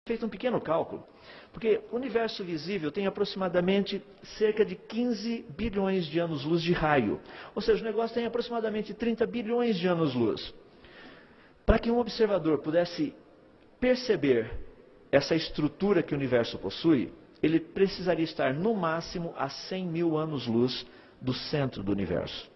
feito um pequeno cálculo, porque o universo visível tem aproximadamente cerca de 15 bilhões de anos-luz de raio. Ou seja, o negócio tem aproximadamente 30 bilhões de anos-luz. Para que um observador pudesse perceber essa estrutura que o universo possui, ele precisaria estar no máximo a 100 mil anos-luz do centro do universo.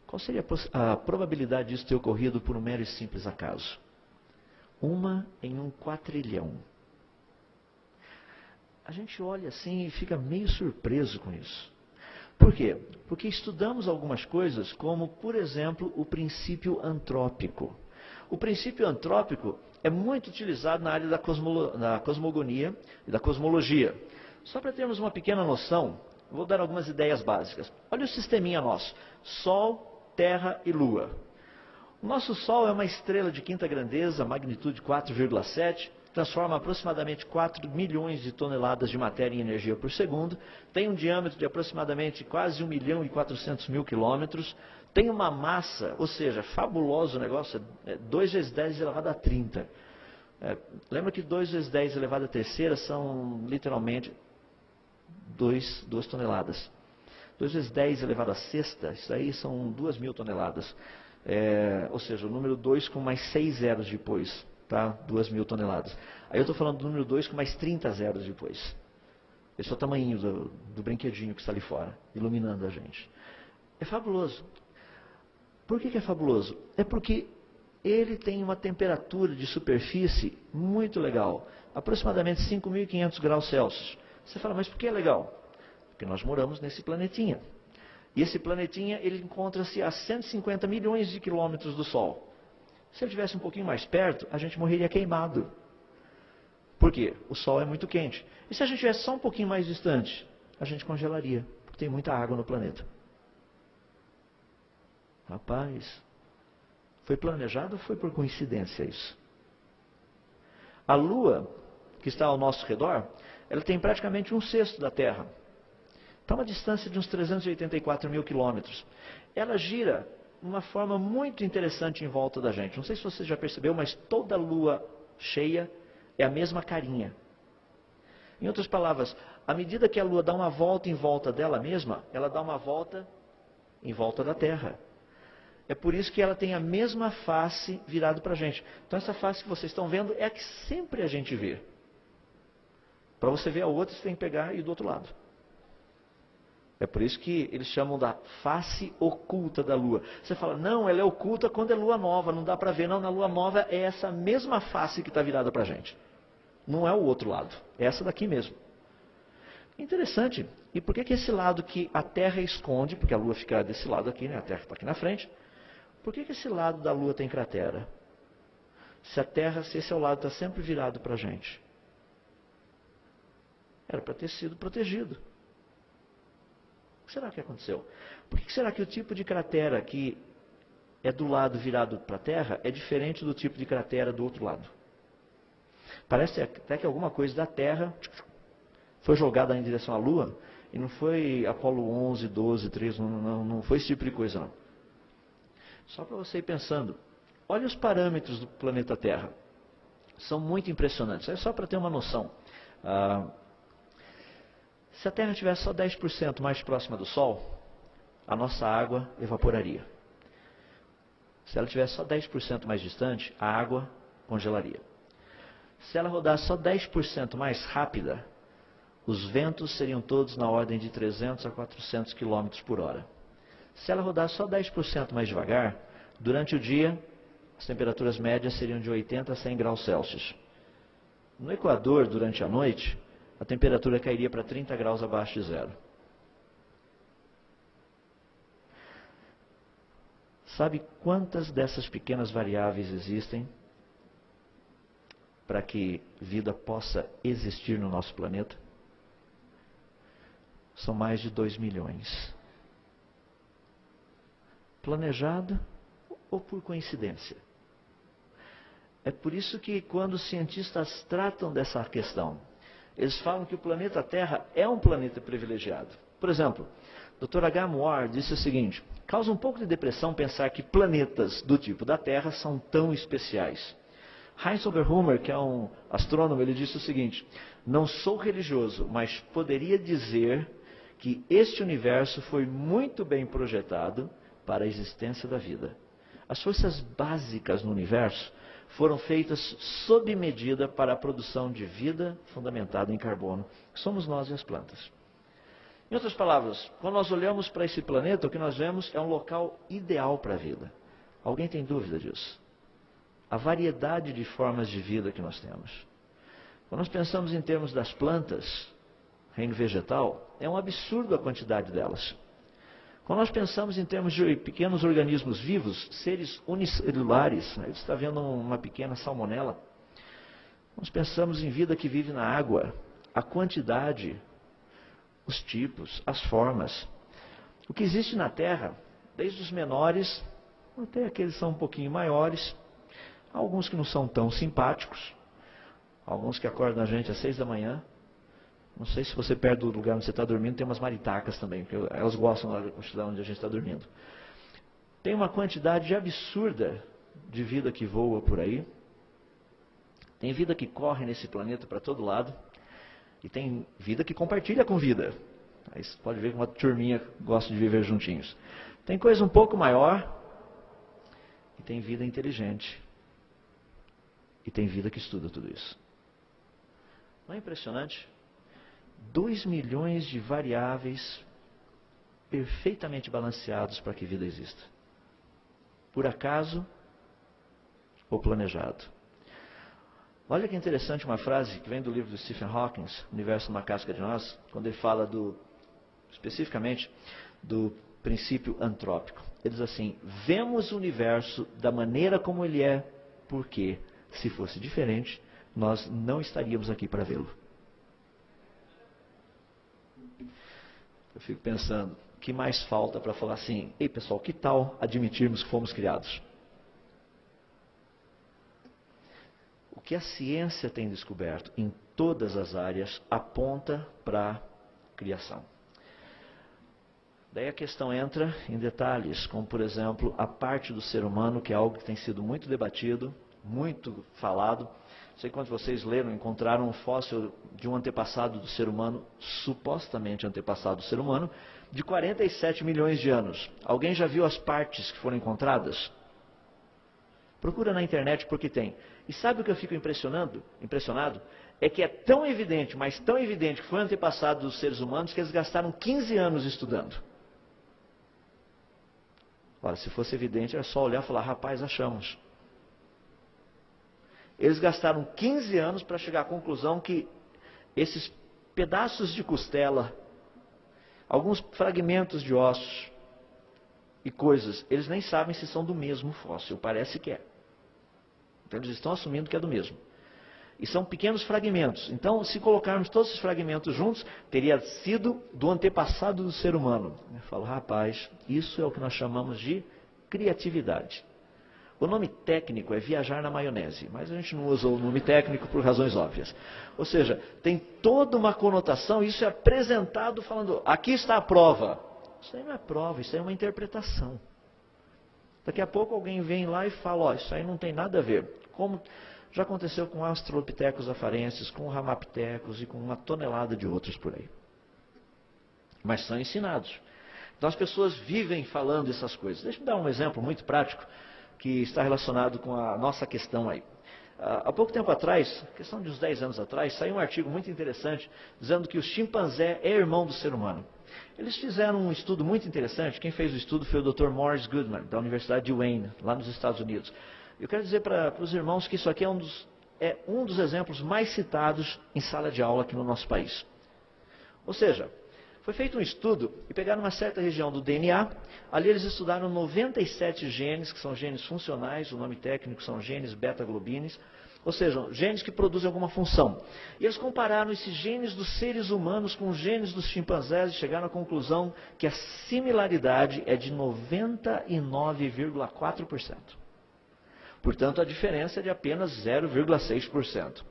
Qual seria a probabilidade disso ter ocorrido por um mero e simples acaso? 1 em um quatrilhão. A gente olha assim e fica meio surpreso com isso. Por quê? Porque estudamos algumas coisas como, por exemplo, o princípio antrópico. O princípio antrópico é muito utilizado na área da cosmogonia e da cosmologia. Só para termos uma pequena noção, vou dar algumas ideias básicas. Olha o sisteminha nosso: Sol, Terra e Lua. O nosso Sol é uma estrela de quinta grandeza, magnitude 4,7, transforma aproximadamente 4 milhões de toneladas de matéria em energia por segundo, tem um diâmetro de aproximadamente quase 1.400.000 quilômetros, tem uma massa, ou seja, fabuloso o negócio, 2 vezes 10 elevado a 30. Lembra que 2 vezes 10 elevado a terceira são literalmente 2 toneladas. 2 vezes 10 elevado a sexta, isso aí são 2.000 toneladas. Ou seja, o número 2 com mais 6 zeros depois, tá? 2.000 toneladas. Aí eu estou falando do número 2 com mais 30 zeros depois. Esse é o tamanho do brinquedinho que está ali fora, iluminando a gente. É fabuloso. Por que é fabuloso? É porque ele tem uma temperatura de superfície muito legal, aproximadamente 5.500 graus Celsius. Você fala, mas por que é legal? Porque nós moramos nesse planetinha. E esse planetinha, ele encontra-se a 150 milhões de quilômetros do Sol. Se ele estivesse um pouquinho mais perto, a gente morreria queimado. Por quê? O Sol é muito quente. E se a gente estivesse só um pouquinho mais distante, a gente congelaria, porque tem muita água no planeta. Rapaz, foi planejado ou foi por coincidência isso? A Lua, que está ao nosso redor, ela tem praticamente 1/6 da Terra. Está a uma distância de uns 384 mil quilômetros. Ela gira de uma forma muito interessante em volta da gente. Não sei se você já percebeu, mas toda lua cheia é a mesma carinha. Em outras palavras, à medida que a lua dá uma volta em volta dela mesma, ela dá uma volta em volta da Terra. É por isso que ela tem a mesma face virada para a gente. Então essa face que vocês estão vendo é a que sempre a gente vê. Para você ver a outra, você tem que pegar e ir do outro lado. É por isso que eles chamam da face oculta da Lua. Você fala, não, ela é oculta quando é lua nova, não dá para ver. Não, na lua nova é essa mesma face que está virada para a gente. Não é o outro lado, é essa daqui mesmo. Interessante. E por que esse lado que a Terra esconde, porque a Lua fica desse lado aqui, né? A Terra está aqui na frente. Por que esse lado da Lua tem cratera? Se esse é o lado está sempre virado para a gente. Era para ter sido protegido. O que será que aconteceu? Por que será que o tipo de cratera que é do lado virado para a Terra é diferente do tipo de cratera do outro lado? Parece até que alguma coisa da Terra foi jogada em direção à Lua e não foi Apolo 11, 12, 13, não foi esse tipo de coisa não. Só para você ir pensando, olha os parâmetros do planeta Terra. São muito impressionantes. É só para ter uma noção. Se a Terra estivesse só 10% mais próxima do Sol, a nossa água evaporaria. Se ela estivesse só 10% mais distante, a água congelaria. Se ela rodasse só 10% mais rápida, os ventos seriam todos na ordem de 300 a 400 km por hora. Se ela rodasse só 10% mais devagar, durante o dia, as temperaturas médias seriam de 80 a 100 graus Celsius. No Equador, durante a noite, a temperatura cairia para 30 graus abaixo de zero. Sabe quantas dessas pequenas variáveis existem para que vida possa existir no nosso planeta? São mais de 2 milhões. Planejado ou por coincidência? É por isso que quando os cientistas tratam dessa questão, eles falam que o planeta Terra é um planeta privilegiado. Por exemplo, Dr. H. Moore disse o seguinte: causa um pouco de depressão pensar que planetas do tipo da Terra são tão especiais. Heinz Oberhumer, que é um astrônomo, ele disse o seguinte: não sou religioso, mas poderia dizer que este universo foi muito bem projetado para a existência da vida. As forças básicas no universo foram feitas sob medida para a produção de vida fundamentada em carbono, que somos nós e as plantas. Em outras palavras, quando nós olhamos para esse planeta, o que nós vemos é um local ideal para a vida. Alguém tem dúvida disso? A variedade de formas de vida que nós temos. Quando nós pensamos em termos das plantas, reino vegetal, é um absurdo a quantidade delas. Quando nós pensamos em termos de pequenos organismos vivos, seres unicelulares, aí você está vendo uma pequena salmonela. Nós pensamos em vida que vive na água, a quantidade, os tipos, as formas. O que existe na Terra, desde os menores até aqueles que são um pouquinho maiores, alguns que não são tão simpáticos, alguns que acordam a gente às 6 da manhã. Não sei se você perto do lugar onde você está dormindo tem umas maritacas também, porque elas gostam da onde a gente está dormindo. Tem uma quantidade absurda de vida que voa por aí. Tem vida que corre nesse planeta para todo lado. E tem vida que compartilha com vida. Aí você pode ver que uma turminha gosta de viver juntinhos. Tem coisa um pouco maior. E tem vida inteligente. E tem vida que estuda tudo isso. Não é impressionante? 2 milhões de variáveis perfeitamente balanceados para que vida exista. Por acaso ou planejado. Olha que interessante uma frase que vem do livro do Stephen Hawking, Universo numa Casca de Nós, quando ele fala especificamente do princípio antrópico. Ele diz assim: vemos o universo da maneira como ele é, porque, se fosse diferente, nós não estaríamos aqui para vê-lo. Eu fico pensando, o que mais falta para falar assim: ei pessoal, que tal admitirmos que fomos criados? O que a ciência tem descoberto em todas as áreas aponta para a criação. Daí a questão entra em detalhes, como por exemplo a parte do ser humano, que é algo que tem sido muito debatido, muito falado. Não sei quantos de vocês leram, encontraram um fóssil de um antepassado do ser humano, supostamente antepassado do ser humano, de 47 milhões de anos. Alguém já viu as partes que foram encontradas? Procura na internet porque tem. E sabe o que eu fico impressionado? É que é tão evidente, mas tão evidente que foi antepassado dos seres humanos, que eles gastaram 15 anos estudando. Ora, se fosse evidente, era só olhar e falar: rapaz, achamos. Eles gastaram 15 anos para chegar à conclusão que esses pedaços de costela, alguns fragmentos de ossos e coisas, eles nem sabem se são do mesmo fóssil, parece que é. Então eles estão assumindo que é do mesmo. E são pequenos fragmentos. Então, se colocarmos todos esses fragmentos juntos, teria sido do antepassado do ser humano. Eu falo: rapaz, isso é o que nós chamamos de criatividade. O nome técnico é viajar na maionese, mas a gente não usa o nome técnico por razões óbvias. Ou seja, tem toda uma conotação, isso é apresentado falando: aqui está a prova. Isso aí não é prova, isso aí é uma interpretação. Daqui a pouco alguém vem lá e fala: ó, isso aí não tem nada a ver. Como já aconteceu com Australopithecus afarensis, com Ramapithecus e com uma tonelada de outros por aí. Mas são ensinados. Então as pessoas vivem falando essas coisas. Deixa eu dar um exemplo muito prático que está relacionado com a nossa questão aí. Há pouco tempo atrás, questão de uns 10 anos atrás, saiu um artigo muito interessante dizendo que o chimpanzé é irmão do ser humano. Eles fizeram um estudo muito interessante. Quem fez o estudo foi o Dr. Morris Goodman, da Universidade de Wayne, lá nos Estados Unidos. Eu quero dizer para os irmãos que isso aqui é um dos exemplos mais citados em sala de aula aqui no nosso país. Ou seja, foi feito um estudo e pegaram uma certa região do DNA. Ali eles estudaram 97 genes, que são genes funcionais, o nome técnico são genes beta-globines, ou seja, genes que produzem alguma função. E eles compararam esses genes dos seres humanos com os genes dos chimpanzés e chegaram à conclusão que a similaridade é de 99,4%. Portanto, a diferença é de apenas 0,6%.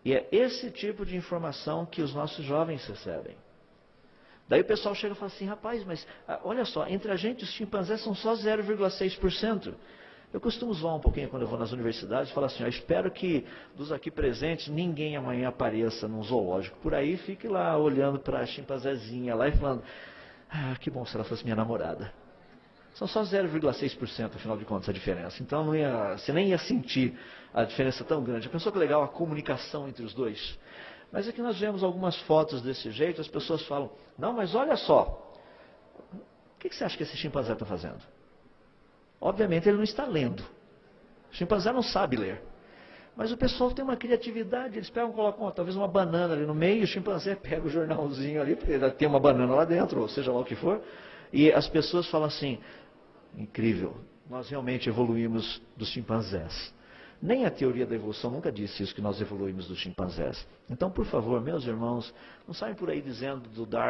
E é esse tipo de informação que os nossos jovens recebem. Daí o pessoal chega e fala assim: rapaz, mas olha só, entre a gente e os chimpanzés são só 0,6%. Eu costumo zoar um pouquinho quando eu vou nas universidades e falar assim, espero que dos aqui presentes ninguém amanhã apareça num zoológico. Por aí fique lá olhando para a chimpanzézinha lá e falando, que bom se ela fosse minha namorada. São só 0,6%, afinal de contas, a diferença. Então você nem ia sentir a diferença tão grande. Pensou que legal a comunicação entre os dois? Mas aqui nós vemos algumas fotos desse jeito, as pessoas falam, não, mas olha só, o que você acha que esse chimpanzé está fazendo? Obviamente ele não está lendo. O chimpanzé não sabe ler. Mas o pessoal tem uma criatividade, eles pegam e colocam talvez uma banana ali no meio, o chimpanzé pega o jornalzinho ali, porque tem uma banana lá dentro, ou seja lá o que for, e as pessoas falam assim, incrível, nós realmente evoluímos dos chimpanzés. Nem a teoria da evolução nunca disse isso, que nós evoluímos dos chimpanzés. Então, por favor, meus irmãos, não saiam por aí dizendo do Darwin